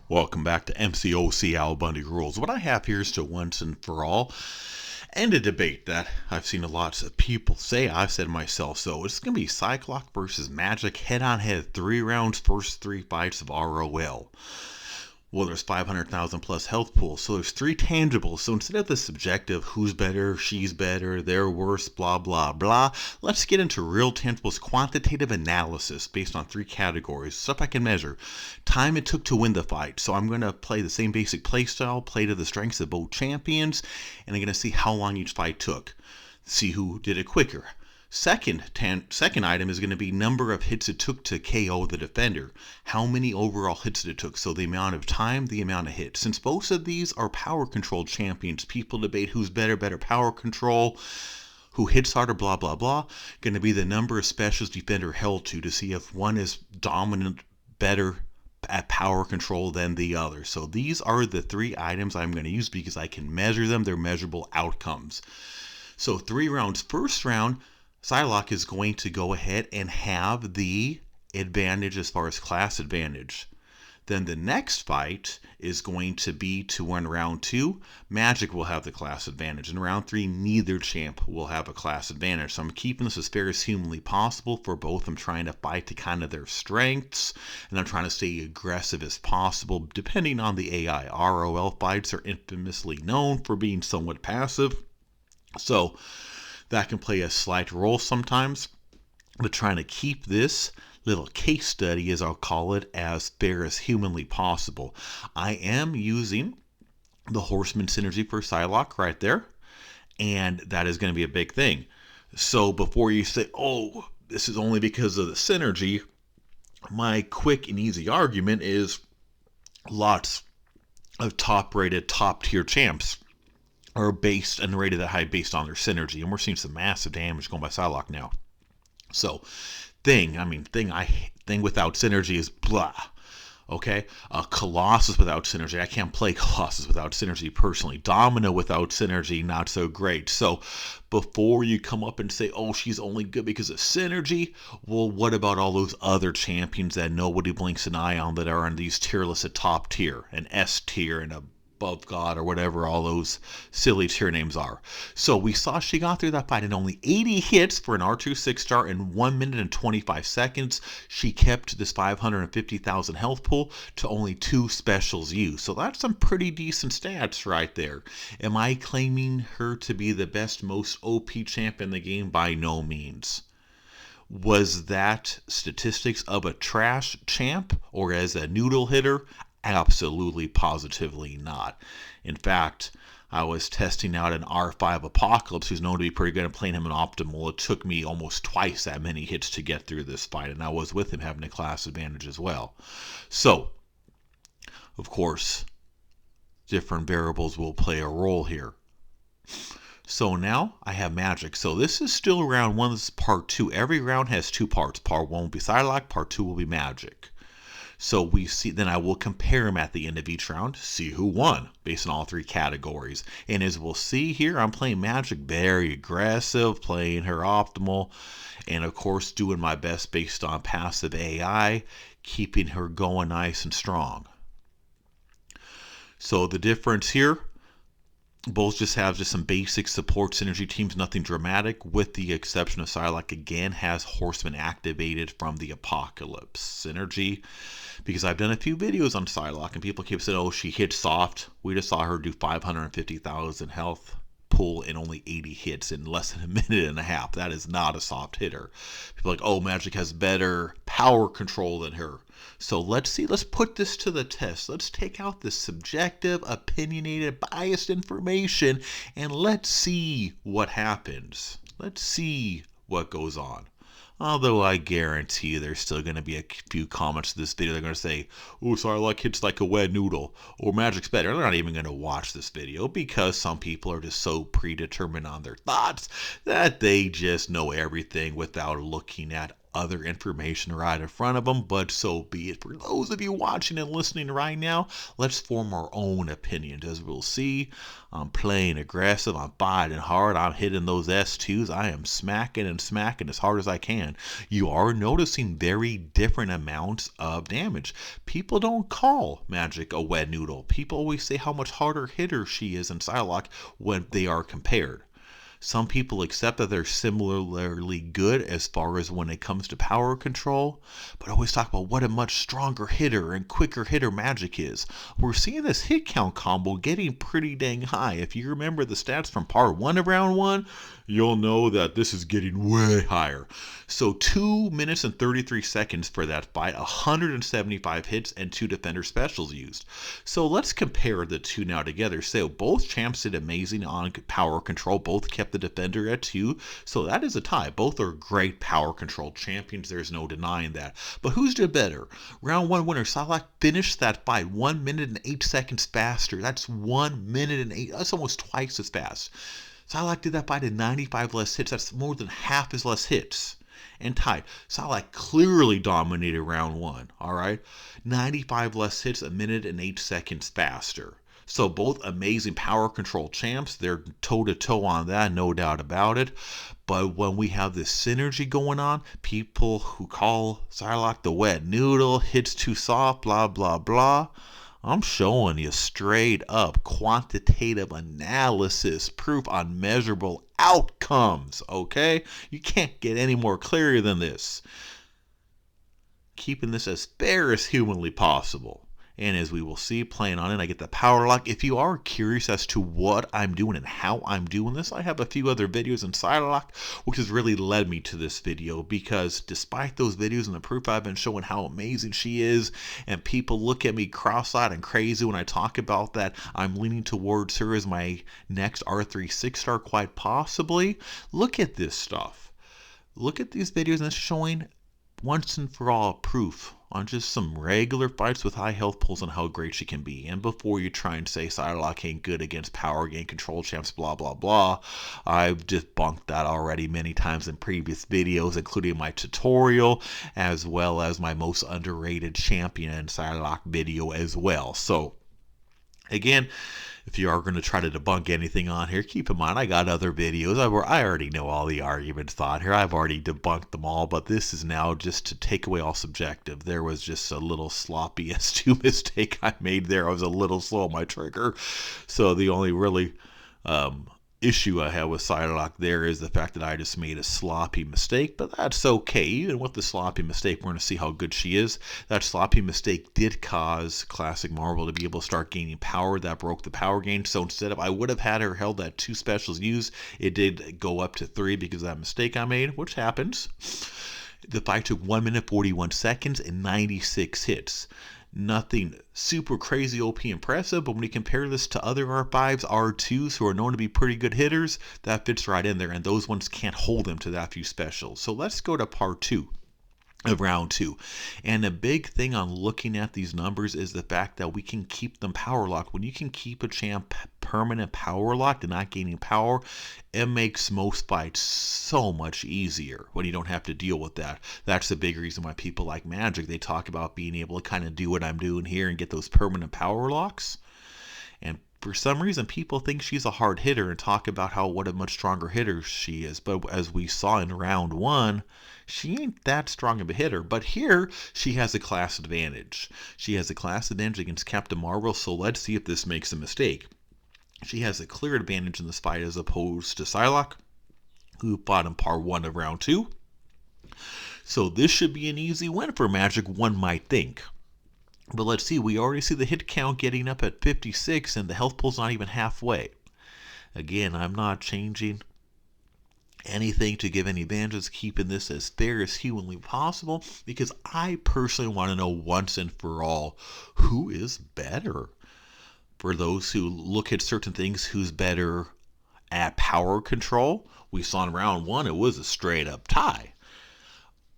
Welcome back to MCOC AlBundyRules. What I have here is to once and for all end a debate that I've seen lots of people say. I've said myself. So it's going to be PSYLOCKE versus Magik head-on-head, 3 rounds, first 3 fights of ROL. Well, there's 500,000 plus health pools, so there's 3 tangibles. So instead of the subjective, who's better, she's better, they're worse, blah, blah, blah, let's get into real tangibles, quantitative analysis based on 3 categories, stuff I can measure. Time it took to win the fight. So I'm going to play the same basic play style, play to the strengths of both champions, and I'm going to see how long each fight took. See who did it quicker. Second item is going to be number of hits it took to KO the defender. How many overall hits it took. So the amount of time, the amount of hits. Since both of these are power control champions, people debate who's better power control, who hits harder, blah, blah, blah. Going to be the number of specials defender held to see if one is dominant, better at power control than the other. So these are the 3 items I'm going to use because I can measure them. They're measurable outcomes. So 3 rounds. First round, PSYLOCKE is going to go ahead and have the advantage as far as class advantage. Then the next fight is going to be to win round 2. Magik will have the class advantage. In round 3, neither champ will have a class advantage. So I'm keeping this as fair as humanly possible for both. I'm trying to fight to kind of their strengths, and I'm trying to stay aggressive as possible, depending on the AI. ROL fights are infamously known for being somewhat passive. So that can play a slight role sometimes, but trying to keep this little case study, as I'll call it, as fair as humanly possible. I am using the horseman synergy for PSYLOCKE right there, and that is going to be a big thing. So before you say, oh, this is only because of the synergy, my quick and easy argument is lots of top-rated, top-tier champs are based and rated that high based on their synergy, and we're seeing some massive damage going by PSYLOCKE now. So thing without synergy is blah. Okay, colossus without synergy, I can't play colossus without synergy personally. Domino without synergy, not so great. So before you come up and say, oh, she's only good because of synergy, well, what about all those other champions that nobody blinks an eye on that are on these tier lists at top tier, an S tier, and a above God, or whatever all those silly tier names are. So we saw she got through that fight in only 80 hits for an R2 6-star in 1 minute and 25 seconds. She kept this 550,000 health pool to only 2 specials used. So that's some pretty decent stats right there. Am I claiming her to be the best, most OP champ in the game? By no means. Was that statistics of a trash champ or as a noodle hitter? Absolutely, positively not. In fact, I was testing out an R5 Apocalypse who's known to be pretty good at playing him in optimal. It took me almost twice that many hits to get through this fight, and I was with him having a class advantage as well. So, of course, different variables will play a role here. So now I have Magik. So this is still round 1. This is part 2. Every round has 2 parts. Part 1 will be PSYLOCKE. Part 2 will be Magik. So we see, then I will compare them at the end of each round, see who won based on all 3 categories. And as we'll see here, I'm playing Magik very aggressive, playing her optimal, and of course doing my best based on passive AI, keeping her going nice and strong. So the difference here, both just have some basic support synergy teams, nothing dramatic, with the exception of PSYLOCKE again has horseman activated from the Apocalypse synergy, because I've done a few videos on PSYLOCKE and people keep saying, oh, she hits soft. We just saw her do 550,000 health pool in only 80 hits in less than a minute and a half. That is not a soft hitter. People are like, oh, Magik has better power control than her. So let's see, let's put this to the test. Let's take out the subjective, opinionated, biased information, and let's see what happens. Let's see what goes on. Although I guarantee there's still going to be a few comments to this video. They're going to say, oh, PSYLOCKE hits like a wet noodle, or Magik's better. They're not even going to watch this video because some people are just so predetermined on their thoughts that they just know everything without looking at other information right in front of them, but so be it. For those of you watching and listening right now, let's form our own opinions. As we'll see, I'm playing aggressive, I'm fighting hard, I'm hitting those S2s, I am smacking and smacking as hard as I can. You are noticing very different amounts of damage. People don't call Magik a wet noodle. People always say how much harder hitter she is in PSYLOCKE when they are compared. Some people accept that they're similarly good as far as when it comes to power control, but always talk about what a much stronger hitter and quicker hitter Magik is. We're seeing this hit count combo getting pretty dang high. If you remember the stats from part 1 of round 1, you'll know that this is getting way higher. So 2 minutes and 33 seconds for that fight, 175 hits, and 2 defender specials used. So let's compare the two now together. So both champs did amazing on power control, both kept the defender at 2, so that is a tie. Both are great power control champions, there's no denying that. But who's did better? Round 1 winner PSYLOCKE finished that fight 1 minute and 8 seconds faster. That's 1 minute and 8, that's almost twice as fast. PSYLOCKE did that fight in 95 less hits, that's more than half as less hits. And tied. PSYLOCKE clearly dominated round 1, alright? 95 less hits, a minute and 8 seconds faster. So both amazing power control champs, they're toe-to-toe on that, no doubt about it. But when we have this synergy going on, people who call PSYLOCKE the wet noodle, hits too soft, blah, blah, blah. I'm showing you straight up quantitative analysis, proof on measurable outcomes, okay? You can't get any more clear than this. Keeping this as fair as humanly possible. And as we will see, playing on it, I get the power lock. If you are curious as to what I'm doing and how I'm doing this, I have a few other videos in PSYLOCKE, which has really led me to this video, because despite those videos and the proof I've been showing how amazing she is, and people look at me cross-eyed and crazy when I talk about that, I'm leaning towards her as my next R3 6-star quite possibly. Look at this stuff. Look at these videos and it's showing once and for all proof on just some regular fights with high health pulls on how great she can be. And before you try and say PSYLOCKE ain't good against power gain control champs, blah blah blah, I've debunked that already many times in previous videos, including my tutorial as well as my most underrated champion in PSYLOCKE video as well. So again, if you are going to try to debunk anything on here, keep in mind I got other videos. I already know all the arguments thought here. I've already debunked them all, but this is now just to take away all subjective. There was just a little sloppy S2 mistake I made there. I was a little slow on my trigger. So the only really issue I have with PSYLOCKE there is the fact that I just made a sloppy mistake, but that's okay. Even with the sloppy mistake, we're going to see how good she is. That sloppy mistake did cause Classic Marvel to be able to start gaining power. That broke the power gain, so instead of I would have had her held at 2 specials used, it did go up to 3 because of that mistake I made, which happens. The fight took 1 minute 41 seconds and 96 hits. Nothing super crazy OP impressive, but when you compare this to other R5s, R2s who are known to be pretty good hitters, that fits right in there, and those ones can't hold them to that few specials. So let's go to part 2 of round 2. And a big thing on looking at these numbers is the fact that we can keep them power locked. When you can keep a champ permanent power locked and not gaining power, it makes most fights so much easier when you don't have to deal with that. That's the big reason why people like Magik, they talk about being able to kind of do what I'm doing here and get those permanent power locks. And for some reason, people think she's a hard hitter and talk about how what a much stronger hitter she is. But as we saw in round 1, she ain't that strong of a hitter. But here, she has a class advantage. She has a class advantage against Captain Marvel, so let's see if this makes a mistake. She has a clear advantage in this fight as opposed to PSYLOCKE, who fought in part 1 of round 2. So this should be an easy win for Magik, one might think. But let's see, we already see the hit count getting up at 56 and the health pool's not even halfway. Again, I'm not changing anything to give any advantages, keeping this as fair as humanly possible, because I personally want to know once and for all who is better. For those who look at certain things, who's better at power control? We saw in round 1 it was a straight up tie.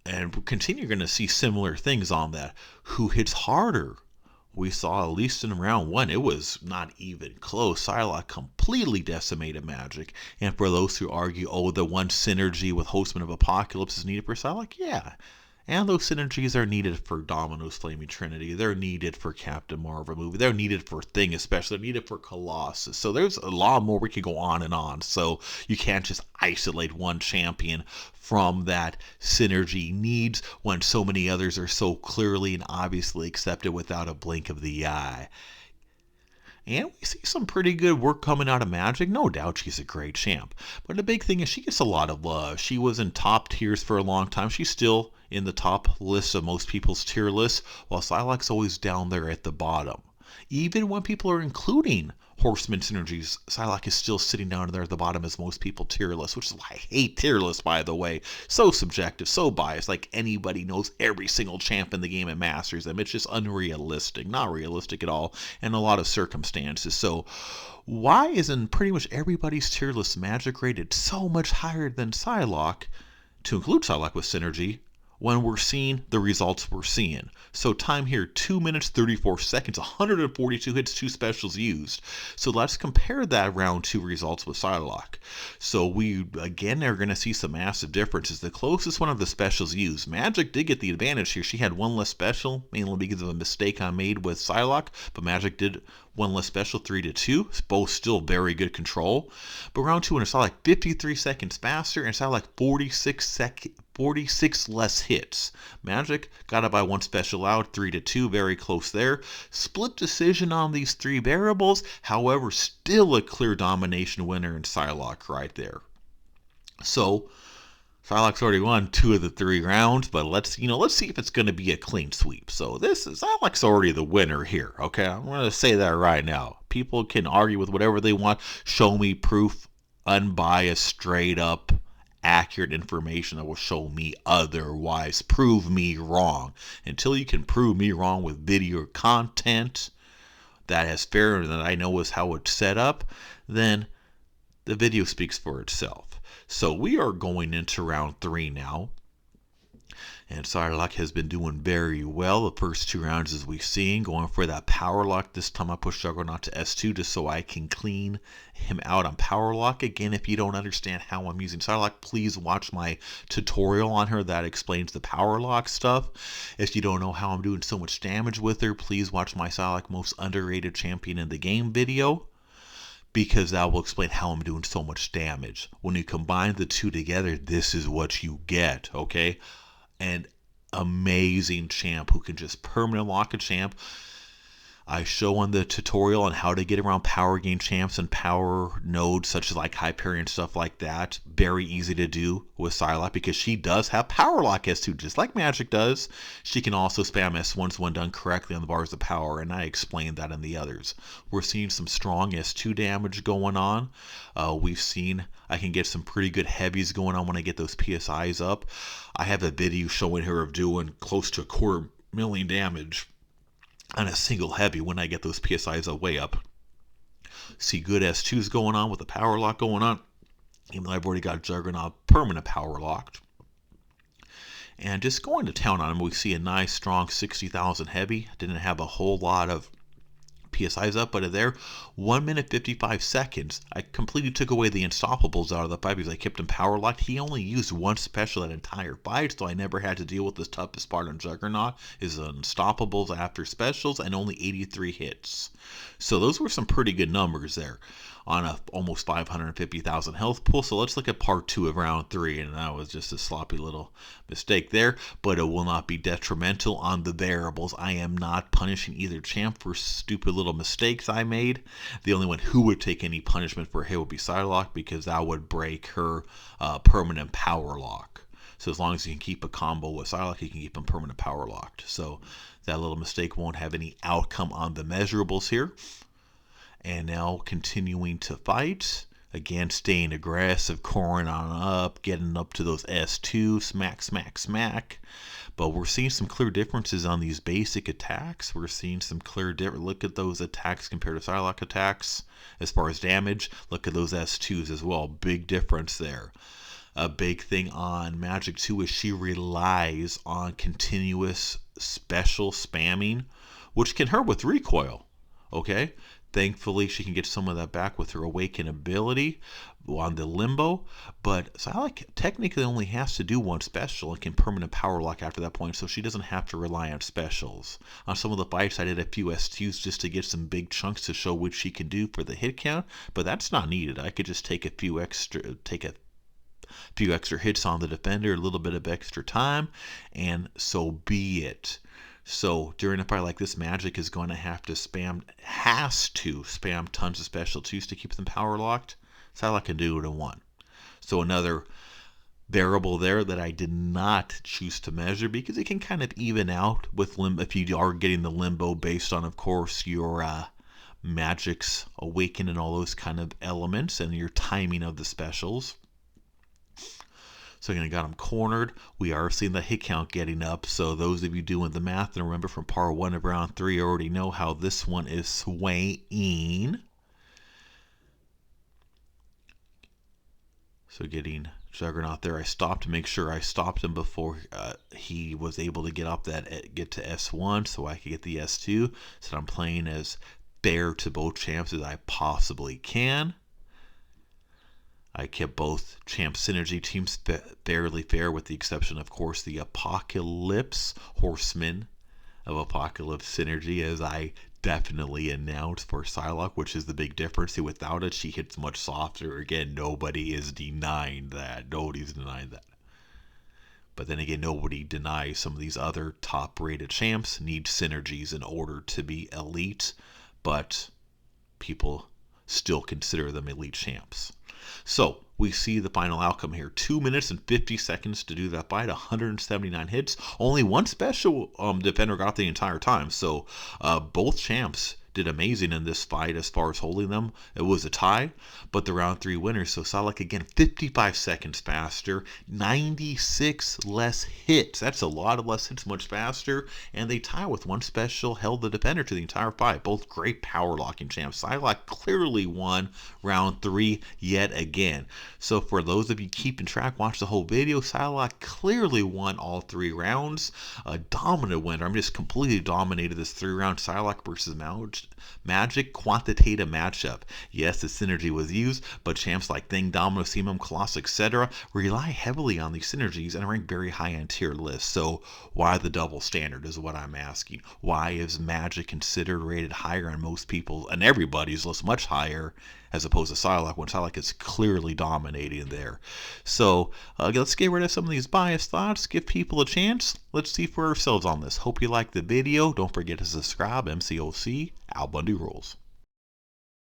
And we're going to see similar things on that. Who hits harder? we saw, at least in round 1, it was not even close. PSYLOCKE completely decimated Magik. And for those who argue, oh, the one synergy with Horseman of Apocalypse is needed for PSYLOCKE, yeah. And those synergies are needed for Domino's Flaming Trinity. They're needed for Captain Marvel movie. They're needed for Thing, especially. They're needed for Colossus. So there's a lot more. We could go on and on. So you can't just isolate one champion from that synergy needs when so many others are so clearly and obviously accepted without a blink of the eye. And we see some pretty good work coming out of Magik. No doubt she's a great champ. But the big thing is she gets a lot of love. She was in top tiers for a long time. She's still in the top list of most people's tier lists, while PSYLOCKE's always down there at the bottom. Even when people are including Horseman synergies, PSYLOCKE is still sitting down there at the bottom as most people tier lists, which is why I hate tier lists, by the way. So subjective, so biased, like anybody knows every single champ in the game and masters them. It's just unrealistic, not realistic at all, in a lot of circumstances. So why isn't pretty much everybody's tier list Magik rated so much higher than PSYLOCKE, to include PSYLOCKE with synergy, when we're seeing the results we're seeing? So time here, 2 minutes 34 seconds, 142 hits, 2 specials used. So let's compare that round 2 results with PSYLOCKE. So we again are going to see some massive differences. The closest one of the specials used, Magik did get the advantage here. She had one less special, mainly because of a mistake I made with PSYLOCKE, but Magik did one less special, 3-2. Both still very good control. But round 2, when it's like 53 seconds faster, and it's like 46 less hits. Magik got it by one special out, 3-2, very close there. Split decision on these 3 variables, however, still a clear domination winner in PSYLOCKE right there. So PSYLOCKE's already won 2 of the 3 rounds, but let's see if it's going to be a clean sweep. So PSYLOCKE's already the winner here, okay? I'm going to say that right now. People can argue with whatever they want. Show me proof, unbiased, straight up, accurate information that will show me otherwise. Prove me wrong. Until you can prove me wrong with video content that is fair and that I know is how it's set up, then the video speaks for itself. So we are going into round 3 now. And PSYLOCKE has been doing very well the first 2 rounds, as we've seen, going for that power lock. This time I pushed JUCCERNAUT to S2 just so I can clean him out on power lock. Again, if you don't understand how I'm using PSYLOCKE, please watch my tutorial on her that explains the power lock stuff. If you don't know how I'm doing so much damage with her, please watch my PSYLOCKE most underrated champion in the game video, because that will explain how I'm doing so much damage. When you combine the 2 together, this is what you get, okay? An amazing champ who can just permanent lock a champ. I show on the tutorial on how to get around power gain champs and power nodes such as like Hyperion and stuff like that. Very easy to do with PSYLOCKE because she does have power lock S2 just like Magik does. She can also spam S1s when done correctly on the bars of power, and I explained that in the others. We're seeing some strong S2 damage going on. We've seen I can get some pretty good heavies going on when I get those PSIs up. I have a video showing her of doing close to 250,000 damage on a single heavy when I get those PSIs way up. See good S2s going on with the power lock going on, even though I've already got JUCCERNAUT permanent power locked. And just going to town on him, we see a nice strong 60,000 heavy. Didn't have a whole lot of PSIs up, but there, 1 minute 55 seconds. I completely took away the unstoppables out of the fight because I kept him power locked. He only used one special that entire fight, so I never had to deal with the toughest part on JUCCERNAUT, is unstoppables after specials, and only 83 hits. So those were some pretty good numbers there on a almost 550,000 health pool. So let's look at part 2 of round 3, and that was just a sloppy little mistake there, but it will not be detrimental on the variables. I am not punishing either champ for stupid little mistakes I made. The only one who would take any punishment for a hit would be PSYLOCKE, because that would break her permanent power lock. So as long as you can keep a combo with PSYLOCKE, you can keep them permanent power locked. So that little mistake won't have any outcome on the measurables here. And now continuing to fight. Again, staying aggressive, coring on up, getting up to those S2, smack, smack, smack. But we're seeing some clear differences on these basic attacks. We're seeing some clear look at those attacks compared to PSYLOCKE attacks. As far as damage, look at those S2s as well. Big difference there. A big thing on Magik 2 is she relies on continuous special spamming which can hurt with recoil. Okay? Thankfully, she can get some of that back with her awaken ability on the limbo, but PSYLOCKE technically only has to do one special and can permanent power lock after that point, so she doesn't have to rely on specials. On some of the fights, I did a few S2s just to get some big chunks to show what she can do for the hit count, but that's not needed. I could just take a few extra hits on the defender, a little bit of extra time, and so be it. So during a fight like this, Magik is going to have to spam tons of special 2s to keep them power locked. PSYLOCKE can do it in one. So another variable there that I did not choose to measure, because it can kind of even out with if you are getting the limbo based on, of course, your Magik's awaken and all those kind of elements and your timing of the specials. So again, I got him cornered. We are seeing the hit count getting up. So those of you doing the math, and remember from part 1 of round 3, already know how this one is swaying. So getting JUCCERNAUT there, I stopped to make sure I stopped him before he was able to get to S1, so I could get the S2. So I'm playing as fair to both champs as I possibly can. I kept both champ synergy teams fairly fair, with the exception, of course, the Apocalypse horseman of Apocalypse synergy, as I definitely announced for PSYLOCKE, which is the big difference. See, without it, she hits much softer. Again, nobody is denying that. Nobody's denying that. But then again, nobody denies some of these other top-rated champs need synergies in order to be elite, but people still consider them elite champs. So we see the final outcome here. 2 minutes and 50 seconds to do that fight, 179 hits. Only one special defender got the entire time. So both champs did amazing in this fight as far as holding them. It was a tie, but the round 3 winners. So PSYLOCKE again, 55 seconds faster, 96 less hits. That's a lot of less hits, much faster. And they tie with one special, held the defender to the entire fight. Both great power locking champs. PSYLOCKE clearly won round 3 yet again. So for those of you keeping track, watch the whole video. PSYLOCKE clearly won all 3 rounds. A dominant winner. I'm just completely dominated this 3-round PSYLOCKE versus Magik quantitative matchup. Yes, the synergy was used, but champs like Thing, Domino, Simum, Colossus, etc. rely heavily on these synergies and rank very high on tier lists. So why the double standard is what I'm asking. Why is Magik considered rated higher on most people and everybody's list, much higher, as opposed to PSYLOCKE, when PSYLOCKE is clearly dominating there? So let's get rid of some of these biased thoughts, give people a chance. Let's see for ourselves on this. Hope you liked the video. Don't forget to subscribe. MCOC, AlBundyRules.